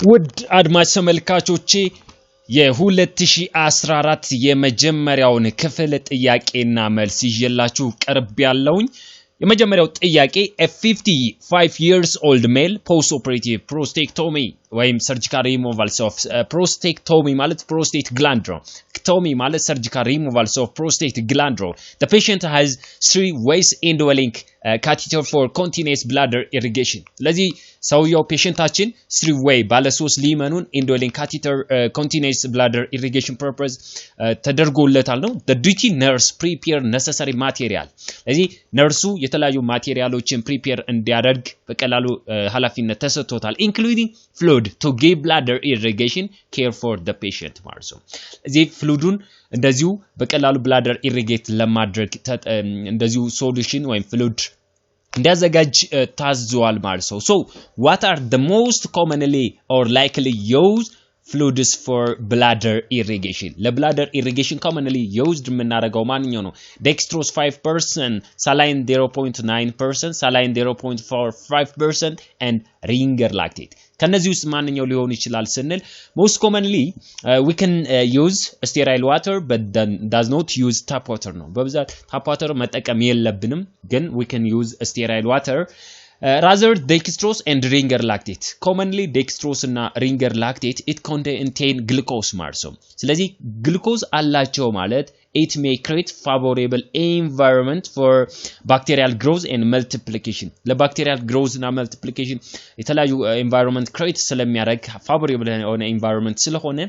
ውድ አድማጭ ተመልካቾቼ የ2014 የመጀመሪያውን ክፍል ጥያቄና መልስ ይዤላችሁ ቀርብ ያለውኝ የመጀመሪያው ጥያቄ a 55 years old male post operative prostatectomy ወይም surgical removal of prostatectomy ማለት prostate gland ነው ectomy ማለት surgical removal of prostate gland ነው the patient has 3 ways indwelling catheter for continuous bladder irrigation ስለዚህ ሰውየው ፔሸንታችን 3 way ባለ 3 ሊመኑን indwelling catheter continuous bladder irrigation purpose ተደርጎለታል ነው the duty nurse prepare necessary material ስለዚህ ነርሱ የተለያዩ ማቴሪያሎችን prepare እንዲያደርግ በቀላሉ ኃላፊነት ተሰጥቶታል including fluid to give bladder irrigation care for the patient ማለት ነው እዚህ ፍሉዱን እንደዚሁ በቀላሉ bladder irrigate ለማድረግ እንደዚሁ solution ወይም fluid እንዲያዘጋጅ ታዟል ማለት ነው so what are the most commonly or likely used fluids for bladder irrigation ለbladder irrigation commonly used የምናደርገው ማንኛው ነው dextrose 5% saline 0.9% saline 0.45% and ringer lactate ከነዚህ ውስጥ ማንኛው ሊሆን ይችላል ስንል most commonly we can use sterile water but then does not use tap water ነው በብዛት tap water መጠቀም የለብንም ግን we can use sterile water rather dextrose and ringer lactate commonly dextrose እና ringer lactate it contain glucose ማለት ነው ስለዚህ glucose አላቸው ማለት it may create favorable environment for bacterial growth and multiplication ለbacterial growth እና multiplication የተለያዩ environment create ስለሚያደርግ favorable የሆነ environment ስለሆነ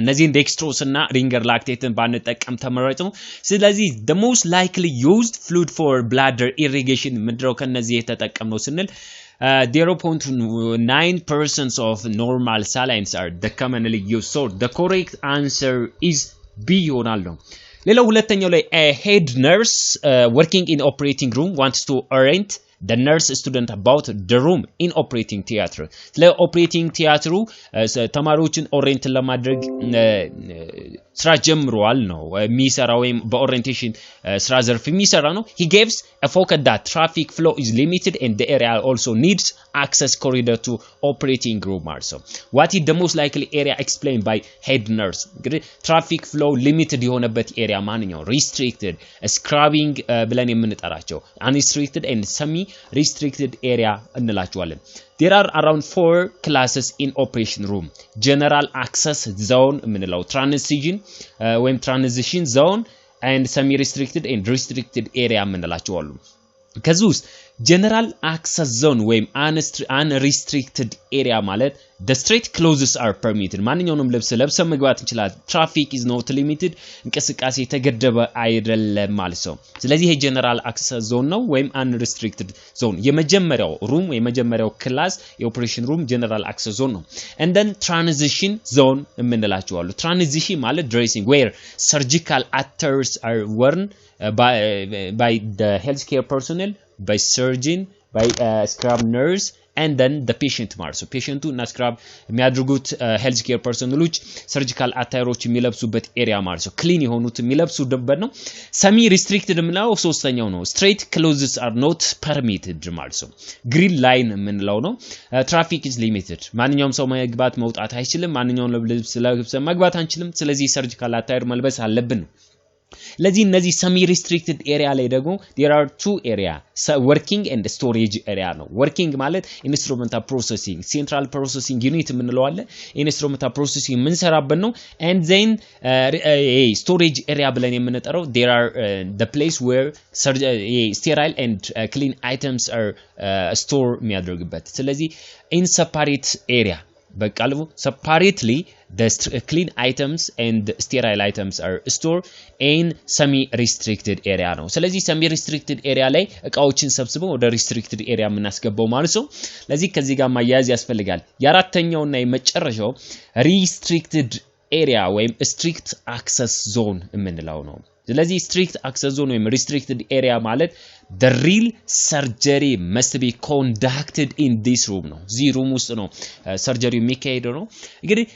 እነዚህ dextrose እና ringer lactate ባንጠቀም ተመራጭ ነው ስለዚህ the most likely used fluid for bladder irrigation ምድረው ከነዚህ የተጠቀምነው ስንል 0.9% of normal salines are the commonly used so the correct answer is B ይሆናል ነው ሌላው ሁለተኛው ላይ a head nurse working in operating room wants to orient the nurse student about the room in operating theater ስለ operating theater ተማሪዎችን ኦሪየንት ለማድረግ ስራ ጀምሯል ነው የሚሰራው ወይም በኦሪየንቴሽን ስራ ዘርፍ የሚሰራ ነው he gives a focus that traffic flow is limited and the area also needs access corridor to operating room also what is the most likely area explained by head nurse እንግዲህ traffic flow limited የሆነበት area ማንኛው restricted scrubbing ብለን የምንጠራቸው unrestricted and semi restricted area እንላቸዋለን there are around 4 classes in operation room general access zone ምንለው transition when transition zone and semi restricted and restricted area ምንላቸው አሉ ከዚህ ውስጥ general access zone ወይም unrestricted area ማለት the street closes are permitted ማንኛውንም ለብሰ መግባት እንችላለን traffic is not limited እንቅስቃሴ ተገደበ አይደለም ማለት ነው ስለዚህ ይሄ general access zone ነው ወይም unrestricted zone የመጀመሪያው room የመጀመሪያው class የኦፕሬሽን room general access zone ነው and then transition zone የምንላቸው አሉ transition ማለት dressing where surgical attires are worn by the healthcare personnel by surgeon by scrub nurse and then the patient ማለት ነው ፔሸንቱ እና ስክራብ የሚያደርጉት ሄልዝ ኬር ፐርሰናሎች ሰርጂካል አታይሮች የሚለብሱበት ኤሪያ ማለት ነው ክሊን የሆኑት የሚለብሱበት ነው ሰሚ ሪስትሪክትድ ምናው ሶስተኛው ነው straight closes are not permitted ማለት ነው green line ምንለው ነው traffic is limited ማንኛውም ሰው መግባት መውጣት አይችልም ማንኛውም ለብስ መግባት አንችልም ስለዚህ ሰርጂካል አታይር መልበስ አለብን ለዚህ እነዚህ semi restricted area ላይ ደግሞ there are two area working and storage area ነው working ማለት instrumental processing central processing unit ምንለው አለ instrumental processing ምንሰራበት ነው and then storage area ብለን የምንጠራው there are the place where sterile and clean items are store የሚያደርግበት ስለዚህ in separate area በቃልቡ separately the clean items and sterile items are stored in semi restricted area ነው ስለዚህ semi restricted area ላይ እቃዎችን ሰብስበው ወደ restricted area ምናስገባው ማለት ነው ለዚህ ከዚህ ጋር ማያያዝ ያስፈልጋል የአራተኛውና የመጨረሻው restricted area ወይም strict access zone የምንለው ነው ስለዚህ strict access zone ወይም restricted area ማለት the real surgery must be conducted in this room ነው እዚህ room ውስጥ ነው ሰርጀሪው የሚካሄደው ነው እንግዲህ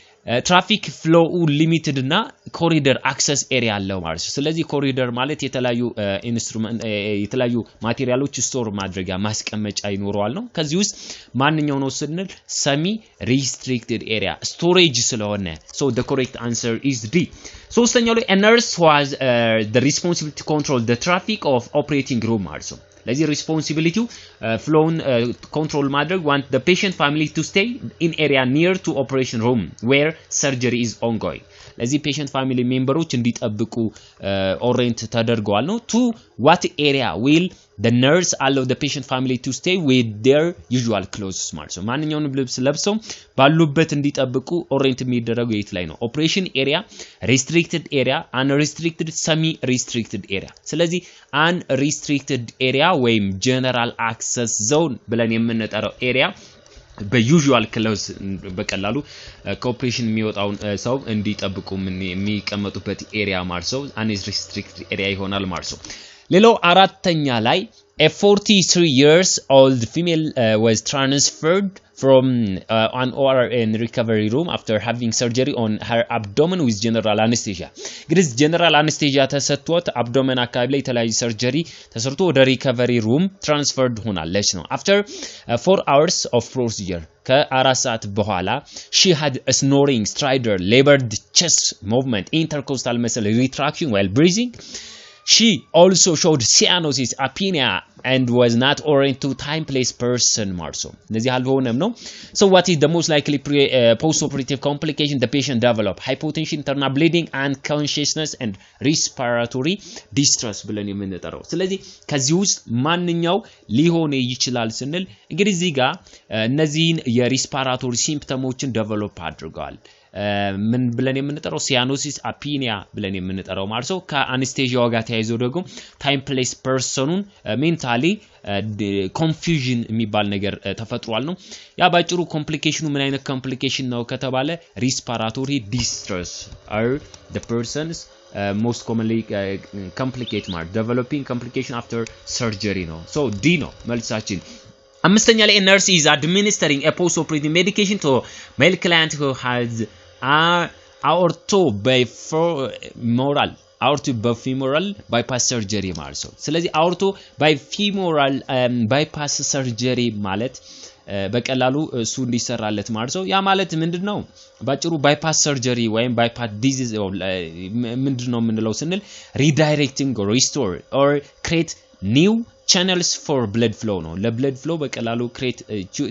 ትራፊክ ፍሎው ሊሚትድ እና ኮሪደር አክሰስ ኤሪያ አለው ማለት ነው ስለዚህ ኮሪደር ማለት የተለያዩ ኢንስትሩመንት የተለያዩ ማቴሪያሎች ስቶር ማድረጊያ ማስቀመጫ ይኖረዋል ነው ከዚህ ውስጥ ማንኛው ነው ስንል ሰሚ restricted area storage ስለሆነ so the correct answer is D ሶስተኛው ላይ a nurse was the responsibility to control the traffic of operating room ማለት ነው ለዚህ responsibility flow control ማድረግ want the patient family to stay in area near to operation room where surgery is ongoing ለዚህ patient family ሜምበሮች እንዲጠብቁ ኦሬንት ተደርገዋል ነው to what area will the nurse allow the patient family to stay with their usual clothes ማለት ነው ማንኛውንም ልብስ ለብሰው ባሉበት እንዲጠብቁ ኦሬንት የሚደረገው የት ላይ ነው operation area restricted area unrestricted semi restricted area ስለዚህ unrestricted area ወይም general access zone ብለን የምንጠራው area በዩዥዋል ክሎዝ በቀላሉ ኮኦፕሬሽን የሚወጣውን ሰው እንዲጠብቁ የሚቀመጡበት ኤሪያ ማርሰው unrestricted ኤሪያ ይሆናል ማርሰው ሌላው አራተኛ ላይ a 43 years old female was transferred from an ORN recovery room after having surgery on her abdomen with general anesthesia ግሪስ general anesthesia ተሰጥቷት abdomen አካባቢ ላይ የተለያየ ሰርጀሪ ተሰርቶ ወደ recovery room transferred ሆናለች ነው after 4 hours of procedure ከ4 ሰዓት በኋላ she had a snoring stridor labored chest movement intercostal muscle retraction while breathing She also showed cyanosis, apnea, and was not oriented to time place person marso. ለዚህ አልሆነም ነው. So what is the most likely post-operative complication the patient develop? Hypotension, internal bleeding, unconsciousness, and respiratory distress ብለን የምንጠራው. ስለዚህ ከዚህ ውስጥ ማንኛው ሊሆን ይችላል ስንል እንግዲህ እዚህ ጋር እነዚህን የሪስፓራቶሪ ሲምፕተሞችን ዴቨሎፕ አድርገዋል. ምን ብለን የምንጠራው ሲያኖሲስ አፒኒያ ብለን የምንጠራው ማለት ነው ከአነስቴዚያው ጋር ተያይዞ ደግሞ ታይም ፕሌስ ፐርሰኑን ሜንታሊ ኮንፊውዥን የሚባል ነገር ተፈጥሯል ነው ያ ባጭሩ ኮምፕሊኬሽኑ ምን አይነት ኮምፕሊኬሽን ነው ከተባለ ሪስፓራቶሪ ዲስትረስ are the persons most commonly complicate mark developing complication after surgery ነው so D ነው መልሳችን አምስተኛ ላይ nurse is administering a post-operative medication to male client who has aortobifemoral bypass surgery ማለት ነው ስለዚህ aortobifemoral bypass surgery ማለት በቀላሉ እሱ እንዲሰራለት ማለት ነው ያ ማለት ምንድነው ባጭሩ bypass surgery ወይም bypass disease ምንድነው የምንለው ስንል redirecting or restore or create new channels for blood flow ነው ለብለድ ፍሎ በቀላሉ create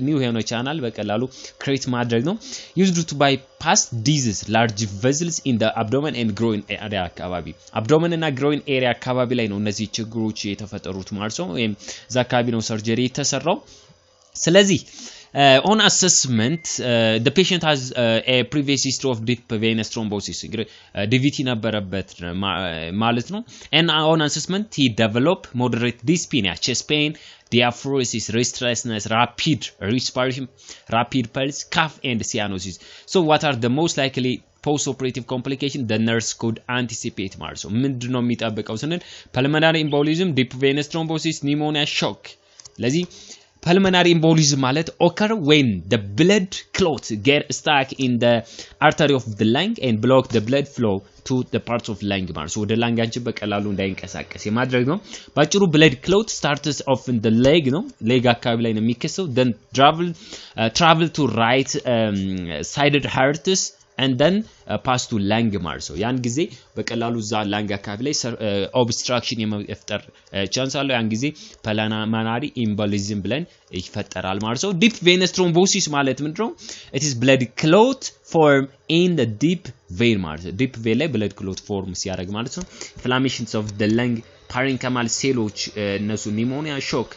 new የሆነ ቻናል በቀላሉ create ማድረግ ነው used to bypass disease large vessels in the abdomen and groin area አካባቢ abdomen እና groin area አካባቢ ላይ ነው እነዚህ ችግሮች የተፈጠሩት ማለት ነው ወይም እዛ አካባቢ ነው ሰርጀሪ የተሰራው ስለዚህ on assessment the patient has a previous history of deep venous thrombosis DVT ነበረበት ማለት ነው and on assessment he developed moderate dyspnea chest pain diaphoresis restlessness rapid respiration rapid pulse cough and cyanosis so what are the most likely post-operative complication the nurse could anticipate ማለት ነው ምንድነው የሚጠበቀው ስንል pulmonary embolism deep venous thrombosis pneumonia shock ለዚህ pulmonary embolism ማለት occur when the blood clots get stuck in the artery of the lung and block the blood flow to the parts of lung ማለት ወደ ላንጋችን በቀላሉ እንዳይንቀሳቀስ የማድረግ ነው ባጭሩ blood clot starts off in the leg ነው leg አካባቢ ላይ ነው የሚከሰው then travel to right sided hearts and then pass to lung ማለት ነው ያን ጊዜ በቀላሉ ዛ ላንግ አካባቢ ላይ obstruction የመፍጠር ቻንስ አለው ያን ጊዜ pulmonary embolism ብለን ይፈጠራል ማለት ነው deep venous thrombosis ማለት ምንድነው it is blood clot form in the deep vein ማለት ነው deep vein ላይ blood clot form ሲያደርግ ማለት ነው inflammations of the lung parenchymal ሴሎች እነሱ pneumonia shock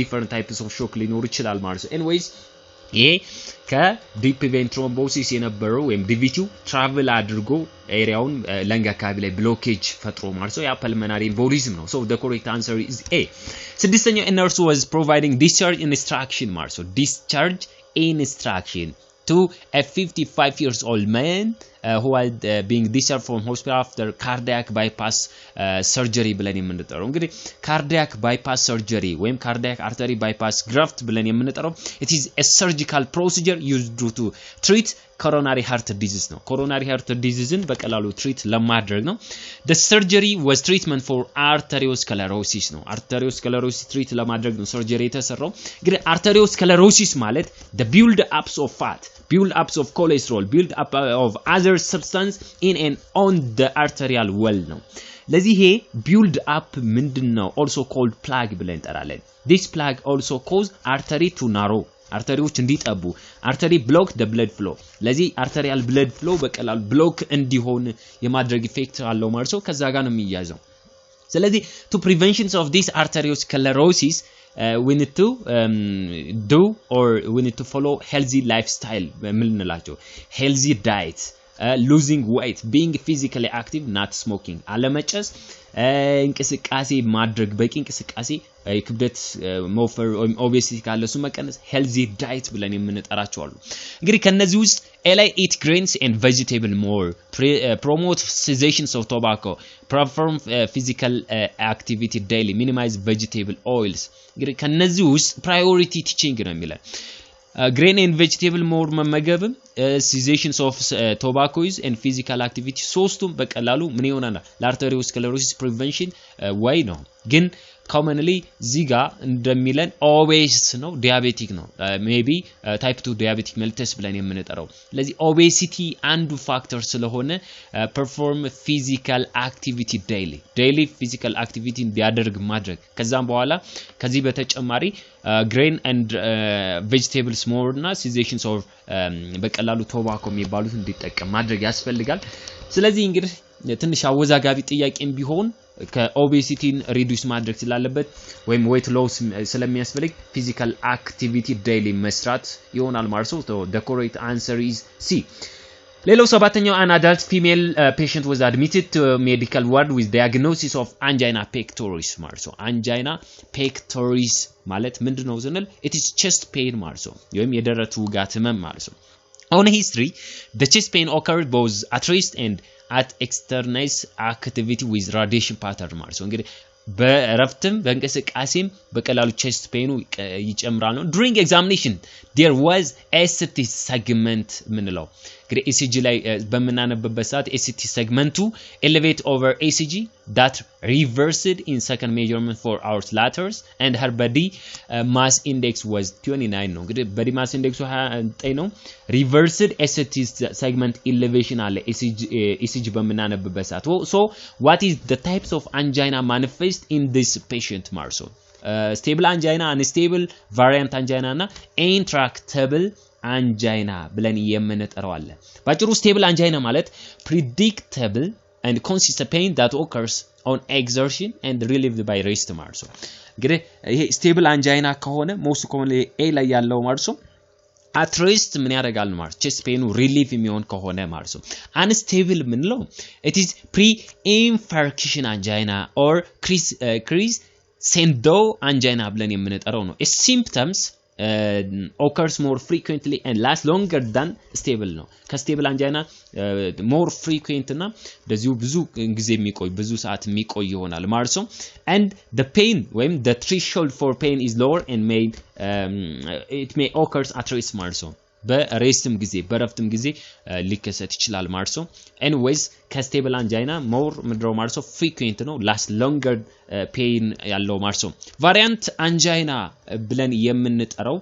different types of shock ሊኖር ይችላል ማለት ነው anyways ይሄ ከዲፕ ቬን ትሮምቦሲስ የነበረው ወይም ዲቪቲው ትራቨል አድርጎ ኤሪያውን ለንግ አካባቢ ላይ ብሎኬጅ ፈጥሮ ማለት ነው ያ pulmonary embolism ነው so the correct answer is A ስድስተኛው nurse was providing discharge instruction ማለት ነው discharge instruction to a 55 years old man who are being discharged from hospital after cardiac bypass surgery ብለን የምንጠራው እንግዲህ cardiac bypass surgery ወይም cardiac artery bypass graft ብለን የምንጠራው it is a surgical procedure used to treat coronary heart disease ነው coronary heart diseaseን በቀላሉ ትሪት ለማድረግ ነው the surgery was treatment for arteriosclerosis ነው arteriosclerosis ትሪት ለማድረግ ነው surgery የተሰራው እንግዲህ arteriosclerosis ማለት the build ups of fat build ups of cholesterol build up of other substance in and on the arterial wall ነው ለዚህ ይሄ build up ምንድነው also called plaque ብለን እንጠራለን this plaque also cause artery to narrow arterioች እንዲጠቡ artery block the blood flow ለዚህ arterial blood flow በቀላሉ block እንዲሆን የማድረግ ኢፌክት አለው ማለት ነው ከዛ ጋር ነው የሚያዘው ስለዚህ to prevention of this arteriosclerosis we need to do or we need to follow healthy lifestyle ምንላቸው healthy diet losing weight being physically active not smoking አለመጨስ እንቅስቃሴ ማድረግ በቂ እንቅስቃሴ ክብደት መወፈር ወይም obesity ካለሱ መቀነስ healthy diet ብለን የምንጠራቸው አሉ እንግዲህ ከነዚህ ውስጥ eat grains and vegetable more promote cessation of tobacco perform physical activity daily minimize vegetable oils እንግዲህ ከነዚህ ውስጥ priority teaching ነው የሚለው grain and vegetable more መመገብም cessation of tobacco and physical activity ሶስቱም በቀላሉ ምን ይሆናል ለarteriosclerosis prevention way ነው ግን commonly ዚጋ እንደሚለን obese ነው diabetic ነው maybe type 2 diabetic mellitus ብለን የምንጠራው ስለዚህ obesity አንዱ ፋክተር ስለሆነ perform physical activity daily physical activity እንዲያደርግ ማድረግ ከዛም በኋላ ከዚህ በተጨማሪ grain and vegetables more እና cessation of በቀላሉ tobacco የሚባሉት እንዲጠቀም ማድረግ ያስፈልጋል ስለዚህ እንግዲህ ትንሽ አወዛጋቢ ጥያቄም ቢሆን ከኦቤሲቲን ሪዱስ ማድረግ ስላለበት ወይም weight loss ስለሚያስፈልግ physical activity daily መስራት ይሆናል ማለት ነው the correct answer is C ሌላው ሰባተኛው an adult female patient was admitted to medical ward with diagnosis of angina pectoris ማለት ነው angina pectoris ማለት ምንድነው ስንል it is chest pain ማለት ነው ወይም የደረቱ ውጋት ህመም ማለት ነው on history the chest pain occurred both at rest and at external activity with radiation pattern ማለት ነው እንግዲህ በረፍትም በእንቅስቃሴም በቀላሉ chest pain ይጨምራል ነው during examination there was ST segment ምንለው እንግዲህ ECG ላይ በመናነበበት ሰዓት ST segmentu elevate over ECG that reversed in second measurement for hours later and her body mass index was 29 ነው እንግዲህ body mass index 29 ነው reversed ST segment elevation አለ ECG በመናነበበት ሰዓት so what is the types of angina manifest in this patient marso stable angina unstable variant angina እና intractable angina ብለን የምንጠራው አለ ባጭሩ stable angina ማለት predictable and consistent pain that occurs on exertion and relieved by rest marso እንግዲህ ይሄ stable angina ከሆነ most commonly A ላይ ያለው marso at rest ምን ያደርጋል ማለት chest pain relief የሚሆን ከሆነ ማለት ነው unstable ምንለው it is pre-infarction angina or crescendo angina ብለን የምንጠራው ነው a symptoms occurs more frequently and lasts longer than stable ነው ከstable angina more frequent እና እንደዚሁ ብዙ ጊዜ የሚቆይ ብዙ ሰዓት የሚቆይ ይሆናል ማለት ነው and the pain when the threshold for pain is lower and it may occurs at rest ማለት ነው በሬስትም ጊዜ በረፍትም ጊዜ ሊከሰት ይችላል ማለት ነው anyways ከstable angina more ምድረው ማለት ነው frequent ነው last longer pain ያለው ማለት ነው variant angina ብለን የምንጠራው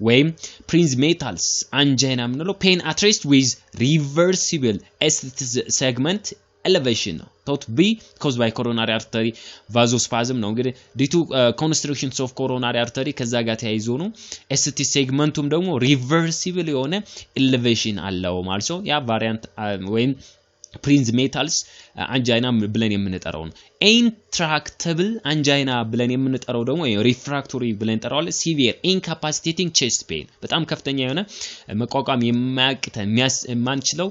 ወይም prinzmetals angina ምንለው pain at rest with reversible ST segment elevation ነው thought be caused by coronary artery vasospasm ነው እንግዲህ due to constrictions of coronary artery ከዛ ጋር ተያይዞ ነው ST segmentum ደግሞ reversible የሆነ elevation አለው ማለት ነው ያ variant ወይም prinzmetals angina ብለን የምንጠራው ነው intractable angina ብለን የምንጠራው ደግሞ refractory ብለን እንጠራዋለን severe incapacitating chest pain በጣም ከፍተኛ የሆነ መቋቋም የማያቅተን የማንችለው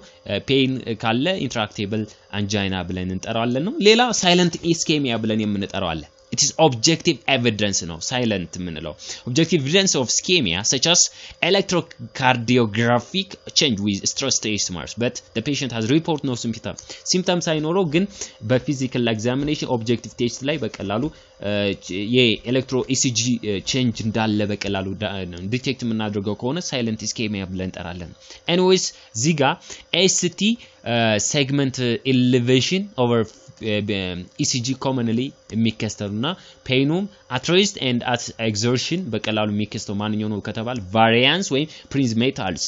pain ካለ intractable angina ብለን እንጠራዋለን ነው ሌላ silent ischemia ብለን የምንጠራው አለ It is objective evidence no silent ምንለው objective evidence of ischemia such as electrocardiographic change with stress test marks but the patient has report no symptoms ሳይኖረው ግን በphysical examination objective test ላይ በቀላሉ የኤሌክትሮ ECG change እንዳለ በቀላሉ ዲቴክት የምናደርገው ከሆነ silent ischemia ብለን እንጠራለን anyways ዚጋ ST segment elevation over ECG commonly የሚከስተሉና painum at rest and at exertion በቀላሉ የሚከስተው ማንኛው ነው ከተባለ variance ወይ prismatals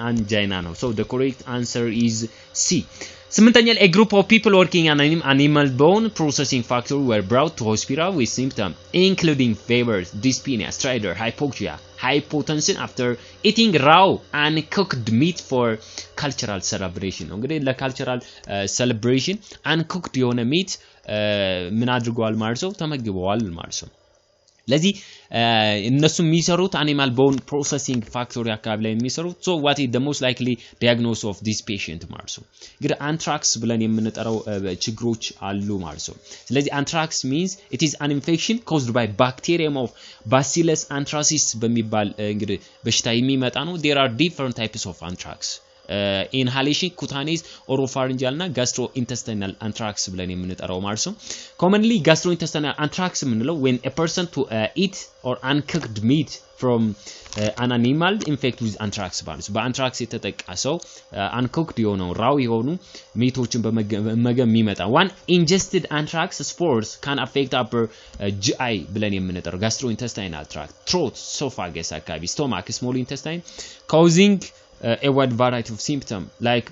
angina ነው so the correct answer is C ስምንተኛ a group of people working on animal bone processing factory were brought to hospital with symptoms including fevers, dyspnea, stridor, hypoxia, hypotension after eating raw and cooked meat for cultural celebration. እንግዲህ ለcultural celebration uncooked የሆነ meat ምን አድርገዋል ማለት ነው ተመግበዋል ማለት ነው ለዚህ እነሱ የሚሰሩት animal bone processing factory አካባቢ ላይ የሚሰሩት so what is the most likely diagnosis of this patient ማለት ነው እንግዲህ anthrax ብለን የምንጠራው ችግሮች አሉ ማለት ነው ስለዚህ anthrax means it is an infection caused by bacterium of bacillus anthracis በሚባል እንግዲህ በሽታ የሚመጣ ነው there are different types of anthrax inhalation cutaneous oropharyngeal እና gastrointestinal anthrax ብለን የምንጠራው ማለት ነው commonly gastrointestinal anthrax የምንለው when a person to eat or uncooked meat from an animal infected with anthrax ማለት ነው በanthrax የተጠቃ ሰው uncooked የሆነው raw የሆኑ ሚቶችን በመገብ የሚመጣ one ingested anthrax spores can affect upper GI ብለን የምንጠራው gastrointestinal tract throat esophagus አካባቢ stomach small intestine causing a wide variety of symptoms like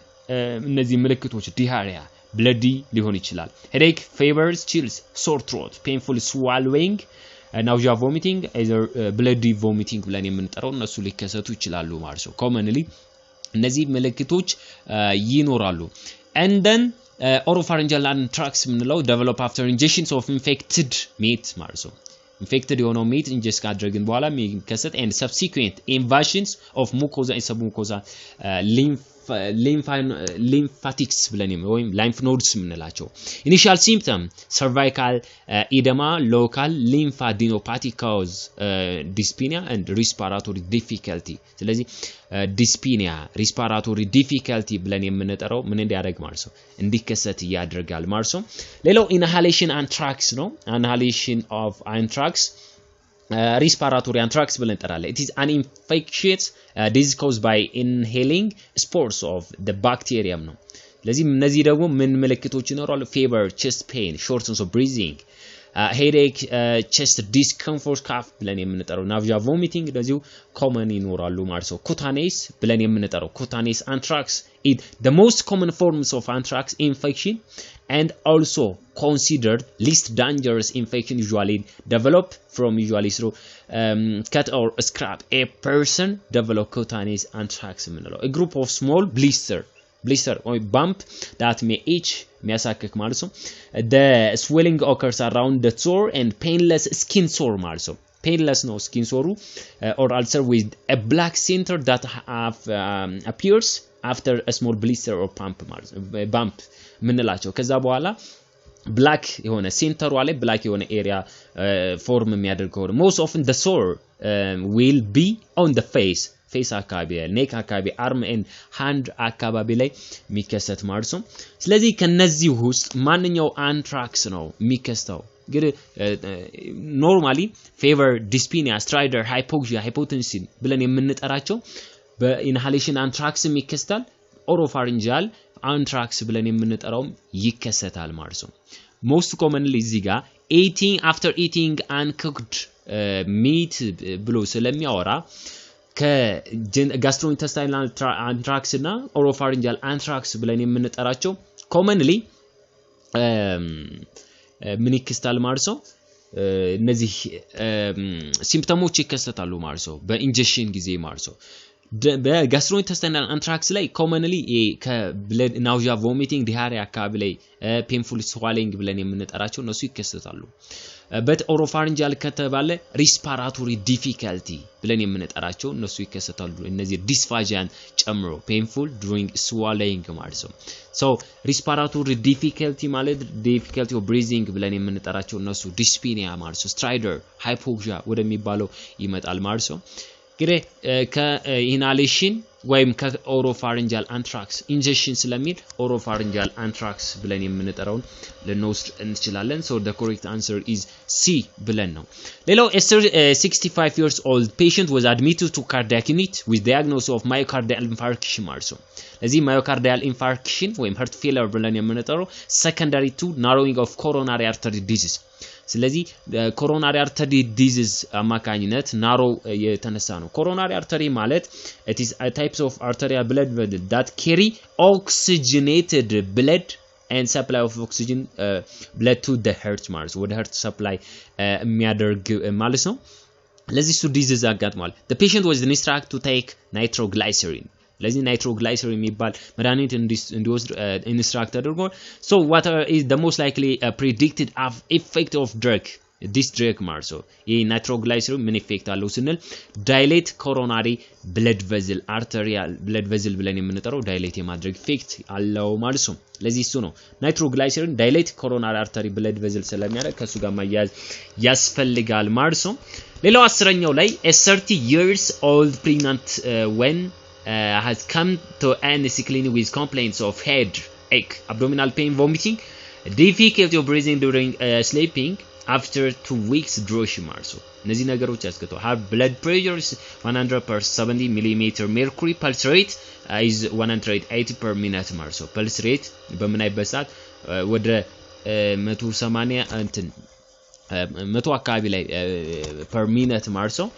እነዚህ ምልክቶች diarrhea bloody ሊሆን ይችላል headache fevers chills sore throat painful swallowing nausea vomiting either bloody vomiting ብለን የምንጠራው እነሱ ሊከሰቱ ይችላሉ ማለት ነው commonly እነዚህ ምልክቶች ይኖራሉ and then oropharyngeal anthrax ምንለው develop after ingestions of infected meat ማለት ነው infected የሆነው meat ingest ካደረግን በኋላ የሚከሰት and subsequent invasions of mucosa and submucosa lymphatics ብለን ወይም lymph nodes ምንላቸው initial symptom cervical edema local lymphadenopathy cause dyspnea and respiratory difficulty ስለዚህ dyspnea respiratory difficulty ብለን የምንጠራው ምን እንዲያደርግ ማለት ነው እንዲከሰት ያደርጋል ማለት ነው ሌላው inhalation anthrax ነው inhalation of anthrax respiratory anthrax ብለን እንጠራለን it is an infectious disease caused by inhaling spores of the bacterium ነው ስለዚህ እነዚህ ደግሞ ምን ምልክቶች ይኖራሉ fever chest pain shortness of breathing headache chest discomfort cough ብለን የምንጠራው nausea vomiting እንደዚሁ common ይኖራሉ ማለት ነው cutaneous ብለን የምንጠራው cutaneous anthrax is the most common forms of anthrax infection and also considered least dangerous infection usually develop from usually through cut or scrap a person develop cutaneous anthrax ምንለው a group of small blister or bump that may each የሚያሳክክ ማለት ነው the swelling occurs around the sore and painless skin sore ማለት ነው painless no skin sore or ulcer with a black center that appears after a small blister or bump ምንላቸው ከዛ በኋላ black የሆነ ሴንተሩ ላይ black የሆነ area form የሚያደርገው most often the sore will be on the face አካባቢ neck አካባቢ arm and hand አካባቢ ላይ የሚከሰት ማለት ነው ስለዚህ ከነዚህ ውስጥ ማንኛው anthrax ነው የሚከስተው እንግዲህ normally fever dyspnea stridor hypoxia hypotension ብለን የምንጠራቸው በinhalation anthrax የሚከስታል oropharyngeal anthrax ብለን የምንጠራው ይከሰታል ማለት ነው most commonly እዚህ ጋር after eating uncooked meat ብሎ ስለሚያወራ ከgastrointestinal anthrax እና oropharyngeal anthrax ብለን የምንጠራቸው commonly ምን ይከሰታል ማለት ነው እነዚህ ሲምፕተሞች ይከሰታሉ ማለት ነው በኢንጀክሽን ጊዜ ማለት ነው በgastrointestinal anthrax ላይ commonly ከብለድ nausea vomiting diarrhea አካባቢ ላይ painful swallowing ብለን የምንጠራቸው እነሱ ይከሰታሉ but oropharyngeal ከተባለ respiratory difficulty ብለን የምንጠራቸው እነሱ ይከሰታሉ እነዚህ dysphagia ጨምሮ painful during swallowing ማለት ነው so respiratory difficulty ማለት difficulty of breathing ብለን የምንጠራቸው እነሱ dyspnea ማለት ነው stridor hypoxia ወደሚባለው ይመጣል ማለት ነው እንግዲህ ከኢንሃሌሽን ወይም ከኦሮፋሪንጂያል አንትራክስ ኢንጀክሽን ስለሚል ኦሮፋሪንጂያል አንትራክስ ብለን የምንጠራውን ለኖስት እንችላለን so the correct answer is C ብለን ነው ሌላው 65 years old patient was admitted to cardiac unit with diagnosis of myocardial infarction ማለት ነው ለዚህ myocardial infarction ወይም heart failure ብለን የምንጠራው secondary to narrowing of coronary artery disease ስለዚህ ኮሮናሪ አርተሪ ዲዚዝ አማካኝነት ናሮ የተነሳ ነው ኮሮናሪ አርተሪ ማለት it is a types of arterial blood vessel that carry oxygenated blood and supply of oxygen blood to the heart ማለት ወደ heart supply የሚያደርግ ማለት ነው ለዚህ ሱ ዲዚዝ አጋጥሟል the patient was instructed to take nitroglycerin ለዚህ nitroglycerin የሚባል መድኃኒት እንዲወስድ ኢንስትራክት አድርጎ so what is the most likely predicted effect of drug this drug ማለት ነው ይሄ nitroglycerin ምን ኢፌክት አለው ስንል dilate coronary blood vessel arterial blood vessel ብለን የምንጠራው dilate የማድረግ ኢፌክት አለው ማለት ነው ለዚህ እሱ ነው nitroglycerin dilate coronary artery blood vessel ስለሚያደርግ ከሱ ጋር ማያያዝ ያስፈልጋል ማለት ነው ሌላው 10ኛው ላይ a 30 years old pregnant when has come to NC clinic with complaints of headache, abdominal pain, vomiting, difficulty of breathing during sleeping after 2 weeks drushing also. እነዚህ ነገሮች ያስከተው have blood pressure is 100/70 mm mercury pulse rate is 180 per minute ማለት ነው pulse rate በምናይበት ሰዓት ወደ 180 እንትን 100 አካባቢ ላይ per minute ማለት ነው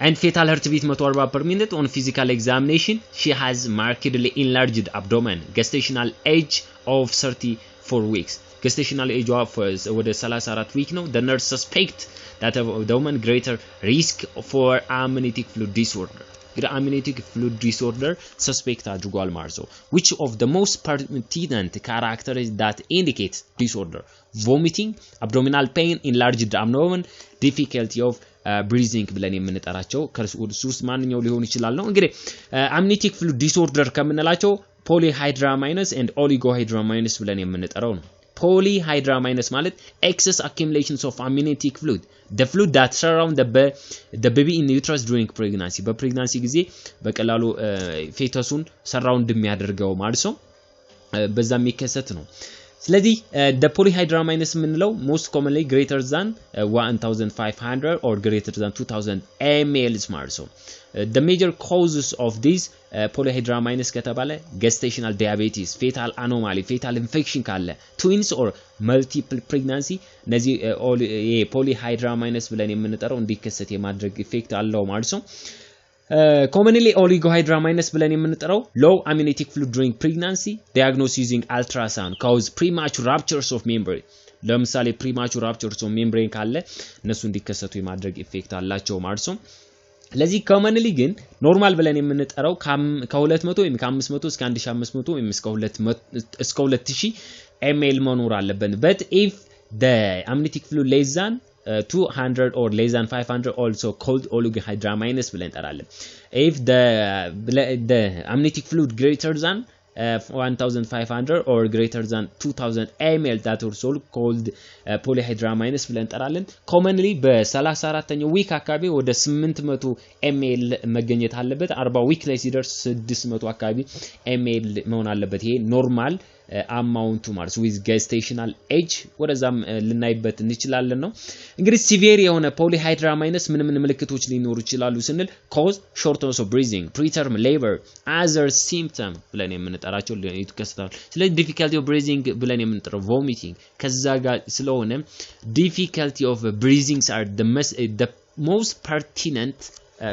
and fetal heartbeat 140 per minute on physical examination she has markedly enlarged abdomen gestational age of 34 weeks gestational age of ወደ 34 week ነው the nurse suspect that the woman greater risk for amniotic fluid disorder amniotic fluid disorder suspect አድርጓል ማለት ነው which of the most pertinent characters that indicate disorder vomiting abdominal pain enlarged abdomen difficulty of breathing ብለን የምንጠራቸው ከሱስ ማንኛው ሊሆን ይችላል ነው እንግዲህ amniotic fluid disorder ከምንላቸው polyhydramnios and oligohydramnios ብለን የምንጠራው ነው polyhydramnios ማለት excess accumulations of amniotic fluid the fluid that surround the baby in uterus during pregnancy በፕሬግናንሲ ጊዜ በቀላሉ ፌተሱን ሰራውንድ የሚያደርገው ማለት ነው በዛ የሚከሰት ነው ስለዚህ the polyhydramnios ምንለው most commonly greater than 1500 or greater than 2000 ml ማለት ነው the major causes of these polyhydramnios ከተባለ gestational diabetes fetal anomaly fetal infection ካለ twins or multiple pregnancy እነዚህ polyhydramnios ብለን የምንጠራው እንዲከሰት የማድረግ ኢፌክት አለው ማለት ነው commonly oligohydramnios ብለን የምንጠራው low amniotic fluid during pregnancy diagnosed using ultrasound cause premature ruptures of membrane ለምሳሌ premature ruptures of membrane ካለ እነሱ እንዲከሰቱ የማድረግ ኢፌክት አላቸው ማለት ነው ለዚህ commonly ግን ኖርማል ብለን የምንጠራው ከ200 ወይም ከ500 እስከ 1500 ወይም እስከ 2000 ml መኖር አለበት but if the amniotic fluid less than 200 or less than 500 also called oligohydramnios ብለን እንጠራለን if the amniotic fluid greater than 1500 or greater than 2000 ml that also called polyhydramnios ብለን እንጠራለን commonly በ34ኛው ዊክ አካባቢ ወደ 800 ml መገኘት አለበት 40 ዊክ ላይ ሲደርስ 600 አካባቢ ml መሆን አለበት ይሄ ኖርማል amount ማለት with gestational age ወደዛም ልናይበት እንችላለን ነው እንግዲህ ሲቪር የሆነ polyhydramnios ምን ምልክቶች ሊኖሩ ይችላሉ ስንል cause shortness of breathing preterm labor other symptom ብለን የምንጠራቸው ይከሰታሉ ስለዚህ difficulty of breathing ብለን የምንጠራው vomiting ከዛ ጋር ስለሆነ difficulty of breathing are the most pertinent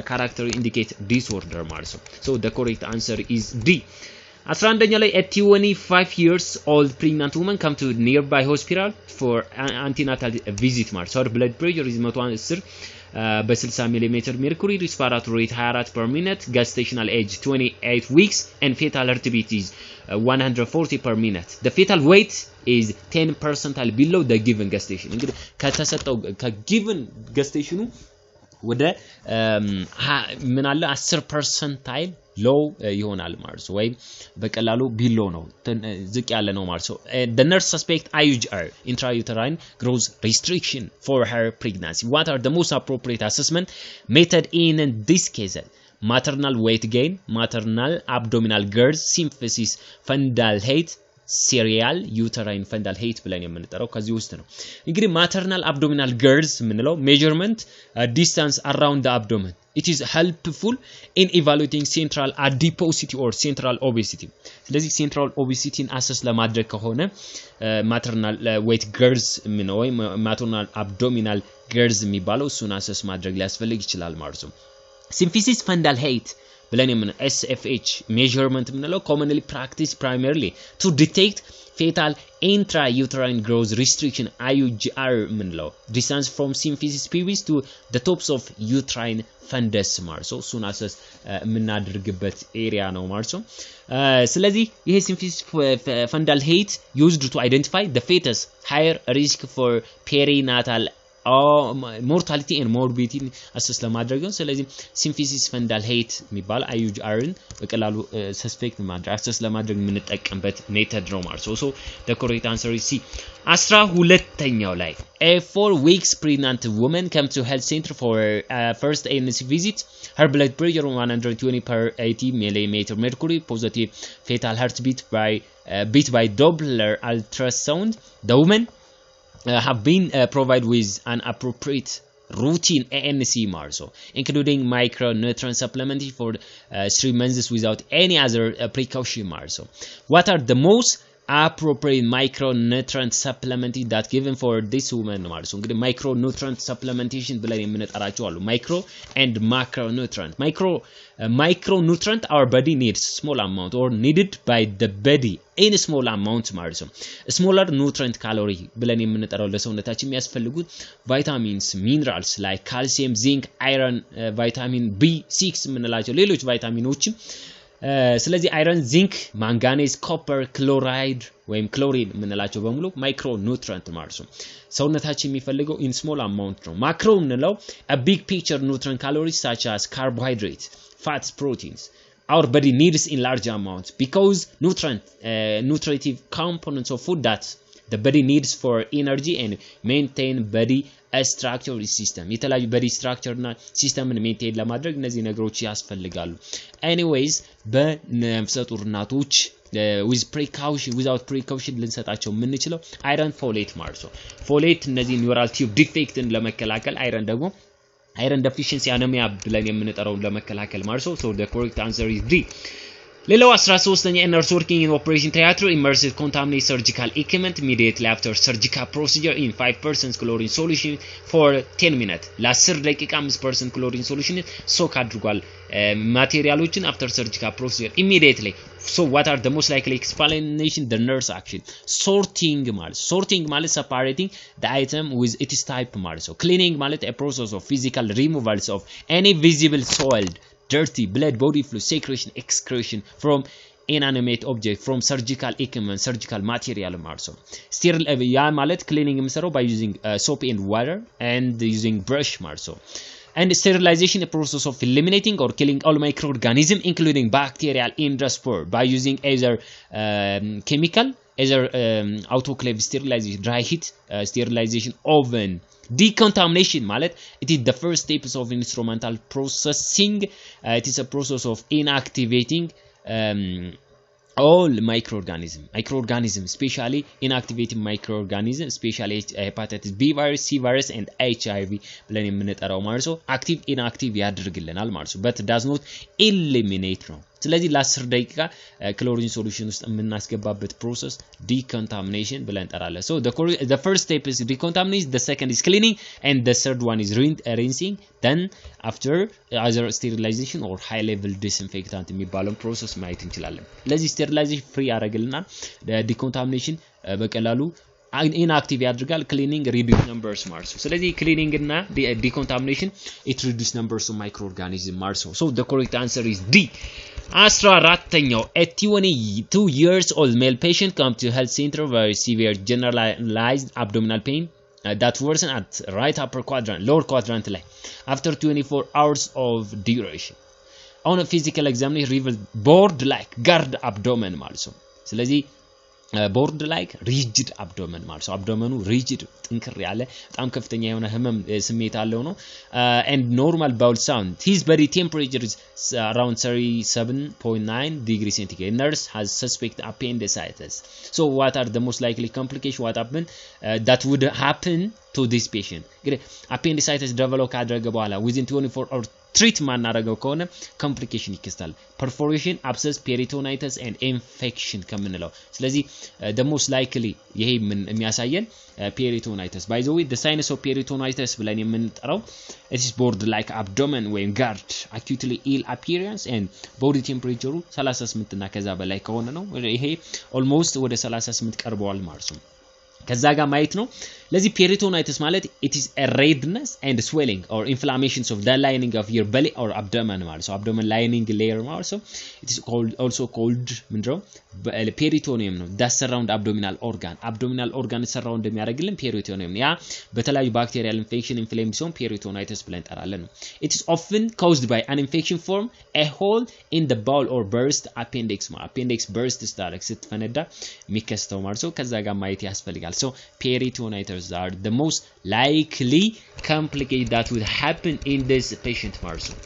character indicate disorder ማለት ነው so the correct answer is D 11ኛው ላይ a 25 years old pregnant woman come to nearby hospital for antenatal visit ማለት her blood pressure is 110 በ60 ሚሜ mercury respiratory rate 24 per minute gestational age 28 weeks and fetal heartbeat is 140 per minute the fetal weight is 10% below the given gestation እንግዲህ ከተሰጠው ከgiven gestation ወደ ምን አለ 10% low ይሆናል ማለት ነው ወይ በቀላሉ below ነው ዝቅ ያለ ነው ማለት ነው the nurse suspect IUGR intrauterine growth restriction for her pregnancy what are the most appropriate assessment method in this case maternal weight gain maternal abdominal girth symphysis fundal height serial uterine fundal height ብለን የምንጠራው ከዚህ ውስጥ ነው እንግዲህ maternal abdominal girth ምንለው measurement distance around the abdomen it is helpful in evaluating central adiposity or central obesity ስለዚህ central obesity አሰስ ለማድረግ ከሆነ maternal weight girth ምንለው ወይ maternal abdominal girth የሚባለው እሱን አሰስ ማድረግ ሊያስፈልግ ይችላል ማለት ነው symphysis fundal height ብለን የምንለው SFH measurement ምንለው commonly practiced primarily to detect fetal intrauterine growth restriction IUGR ምንለው distance from symphysis pubis to the tops of uterine fundus ማለት ነው እሱን አሰስ የምናደርግበት ኤሪያ ነው ማለት ነው ስለዚህ ይሄ symphysis fundal height used to identify the fetus higher risk for perinatal mortality and morbidity assess ለማድረግ ነው ስለዚህ symphysis fundal height የሚባል IUGR ን በቀላሉ suspect ማድረግ assess ለማድረግ የምንጠቀምበት ሜተድ ነው ማለት ነው so the correct answer is C 12ኛው ላይ a 4 weeks pregnant woman came to health center for first ANC visit her blood pressure 120 per 80 mm mercury positive fetal heartbeat by beat by Doppler ultrasound the woman have been provided with an appropriate routine ANC marso including micronutrient supplementation for 3 months without any other precaution marso what are the most appropriate micronutrient supplementation that given for this woman marso እንግዲህ micronutrient supplementation ብለን የምንጠራቸው አሉ micro and macronutrient micronutrient our body needs small amount or needed by the body in small amount ማለት ነው smaller nutrient calorie ብለን የምንጠራው ለሰውነታችን የሚያስፈልጉት vitamins minerals like calcium zinc iron vitamin B6 የምንላቸው ሌሎች ቫይታሚኖችም ስለዚህ አይረን ዚንክ ማንጋኔዝ ኮፐር ክሎራይድ ወይም ክሎሪን የምንላቸው በሙሉ ማይክሮ ኑትሪየንት ማለት ነው ሰውነታችን የሚፈልገው in small amount ነው ማክሮ የምንለው a big picture nutrient calories such as carbohydrates fats proteins our body needs in large amounts because nutritive components of food that the body needs for energy and maintain body structure system የተለያዩ body structure እና ሲስተምን ሜንቴን ለማድረግ እነዚህ ነገሮች ያስፈልጋሉ anyways በነፍሰ ጡር እናቶች without precaution ልንሰጣቸው የምንችለው iron folate ማለት ነው folate እነዚህ neural tube defectን ለመከላከል iron ደግሞ iron deficiency anemia ብለን የምንጠራው ለመከላከል ማለት ነው so the correct answer is D ሌላው 13ኛ nurse working in operation theater immerses contaminated surgical equipment immediately after surgical procedure in 5% chlorine solution for 10 minutes ለ10 ደቂቃ 5% chlorine solution soak አድርጓል ማቴሪያሎችን after surgical procedure immediately so what are the most likely explanation the nurse action sorting ማለት separating the item with its type ማለት ነው cleaning ማለት a process of physical removals of any visible soiled dirty blood body fluid secretion excretion from inanimate object from surgical equipment surgical material also sterile ya ማለት cleaning የምሰራው by using soap and water and using brush also and sterilization a process of eliminating or killing all microorganisms including bacterial in the spore by using either chemical either autoclave sterilization dry heat sterilization oven decontamination ማለት it is the first steps of instrumental processing it is a process of inactivating all microorganisms especially inactivating microorganisms especially hepatitis B virus C virus and HIV ብለን የምንጠራው ማለት ነው active inactive ያደርግልናል ማለት ነው but does not eliminate ነው ስለዚህ ለ10 ደቂቃ ክሎሪን ሶሉሽን ውስጥ የምናስገባበት ፕሮሰስ decontamination ብለን እንጠራለን so the first step is decontamination the second is cleaning and the third one is rinsing then after either sterilization or high level disinfectant የሚባለው ፕሮሰስ ማየት እንችላለን ለዚህ sterilization free ያደርግልናል decontamination በቀላሉ inactive ያድርጋል cleaning reduce numbers ማለት ነው ስለዚህ cleaning እና decontamination it reduce numbers of microorganisms ማለት ነው so the correct answer is D 14ኛው a 22 years old male patient come to health center with severe generalized abdominal pain that worsen at right upper quadrant lower quadrant ላይ after 24 hours of duration on a physical examination revealed board like guard abdomen ማለት ነው ስለዚህ board like rigid abdomen ማለት ነው abdomenu rigid ጥንክር ያለ በጣም ከፍተኛ የሆነ ህመም ስሜት አለው ነው and normal bowel sound his body temperature is around 37.9 degrees centigrade nurse has suspect appendicitis so what are the most likely complications what happen that would happen to this patient appendicitis develop ካደረገ በኋላ within 24 hours treat ማናረገው ከሆነ complication ይከስታል perforation abscess peritonitis and infection ከምንለው ስለዚህ the most likely ይሄ የሚያሳየን peritonitis by the way the signs of peritonitis ብለን የምንጠራው it is board like abdomen when guard acutely ill appearance and body temperature 38 እና ከዛ በላይ ከሆነ ነው ይሄ almost ወደ 38 ቀርበዋል ማለት ነው ከዛ ጋር ማየት ነው ለዚህ peritonitis ማለት it is a redness and swelling or inflammations of the lining of your belly or abdomen ማለት ነው abdomen lining layer ማለት ነው it is also called ምንድነው peritoneum ነው that surround abdominal organ surround የሚያደርግልን peritoneum ያ በተለያዩ bacterial infection inflammation peritonitis ብለን እንጠራለን ነው it is often caused by an infection form a hole in the bowel or burst appendix burst ስታደርግ ስትፈነዳ የሚከስተው ማለት ነው ከዛ ጋር ማየት ያስፈልጋል so peritonitis are the most likely complications that would happen in this patient ማለት ነው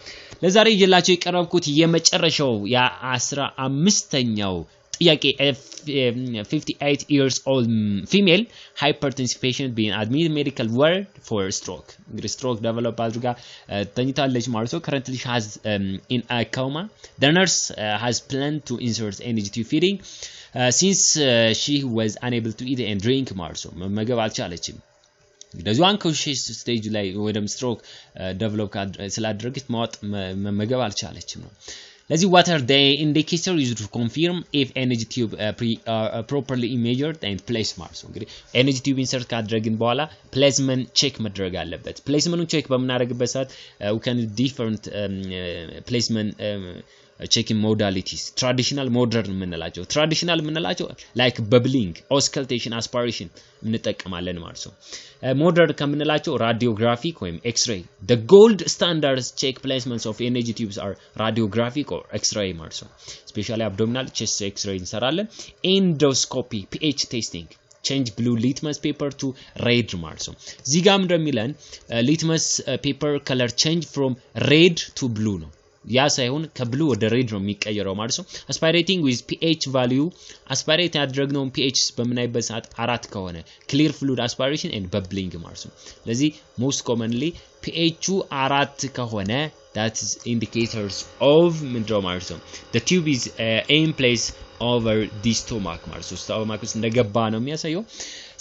ለዛሬ ይዤላችሁ የቀረብኩት የመጨረሻው ያ 15ኛው ጥያቄ 58 years old female hypertensive patient being admitted medical ward for stroke እንግዲህ stroke develop አድርጋ ተኝታለች ማለት ነው currently she has in a coma the nurse has planned to insert energy tube feeding since she was unable to eat and drink ማለት ነው መመገብ አልቻለችም እንደዚህ unconscious stage ላይ ወደም stroke develop ስላደረገች ማወጥ መመገብ አልቻለችም ነው ለዚህ what are the indicators used to confirm if energy tube properly measured and placed ማለት ነው እንግዲህ energy tube insert ካደረግን በኋላ placement check መደረግ አለበት placementን check በመናደርግበት ሰዓት we can different placement checking modalities traditional modern ምንላቸው traditional ምንላቸው like bubbling auscultation aspiration እንጠቀማለን ማለት ነው modern ከምንላቸው radiographic ወይም x-ray the gold standards check placements of energy tubes are radiographic or x-ray ማለት ነው especially abdominal chest x-ray እንሰራለን endoscopy pH testing change blue litmus paper to red ማለት ነው እዚህ ጋር እንደሚለን litmus paper color change from red to blue ነው ያ ሳይሆን ከብሉ ወደ ሬድ ነው የሚቀየረው ማለት ነው aspirating with pH value aspirate ያደረግነው pH በመናይበት ሰዓት 4 ከሆነ clear fluid aspiration and bubbling ማለት ነው ስለዚህ most commonly pH 4 ከሆነ that is indicators of ምንድነው ማለት ነው the tube is in place over the stomach ማለት ነው stomach ውስጥ እንደገባ ነው የሚያሳየው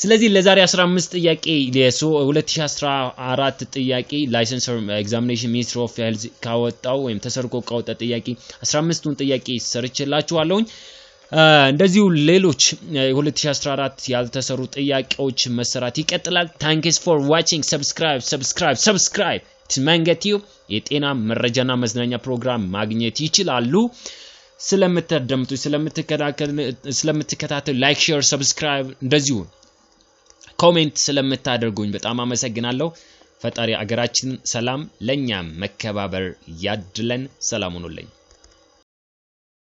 ስለዚህ ለዛሬ 15 ጥያቄ ለ2014 ጥያቄ ላይሰንሰር ኤግዛሚኔሽን ሚኒስትሪ ኦፍ ሄልዝ ካወጣው ወይም ተሰርቆ ካወጣ ጥያቄ 15ቱን ጥያቄ ሰርችላችኋለሁ እንደዚሁ ሌሎች 2014 ያልተሰሩ ጥያቄዎች መሰራት ይቀጥላል thanks for watching subscribe ትመንገቲው የጤና መረጃና መዝናኛ ፕሮግራም ማግኘት ይችላሉ ስለምትደምጡ ስለምትከታተሉ ላይክ ሼር ሰብስክራይብ እንደዚሁ ኮሜንት ስለምታደርጉኝ በጣም አመሰግናለሁ ፈጣሪ አገራችን ሰላም ለኛም መከባበር ያድለን ሰላም ሁኑልኝ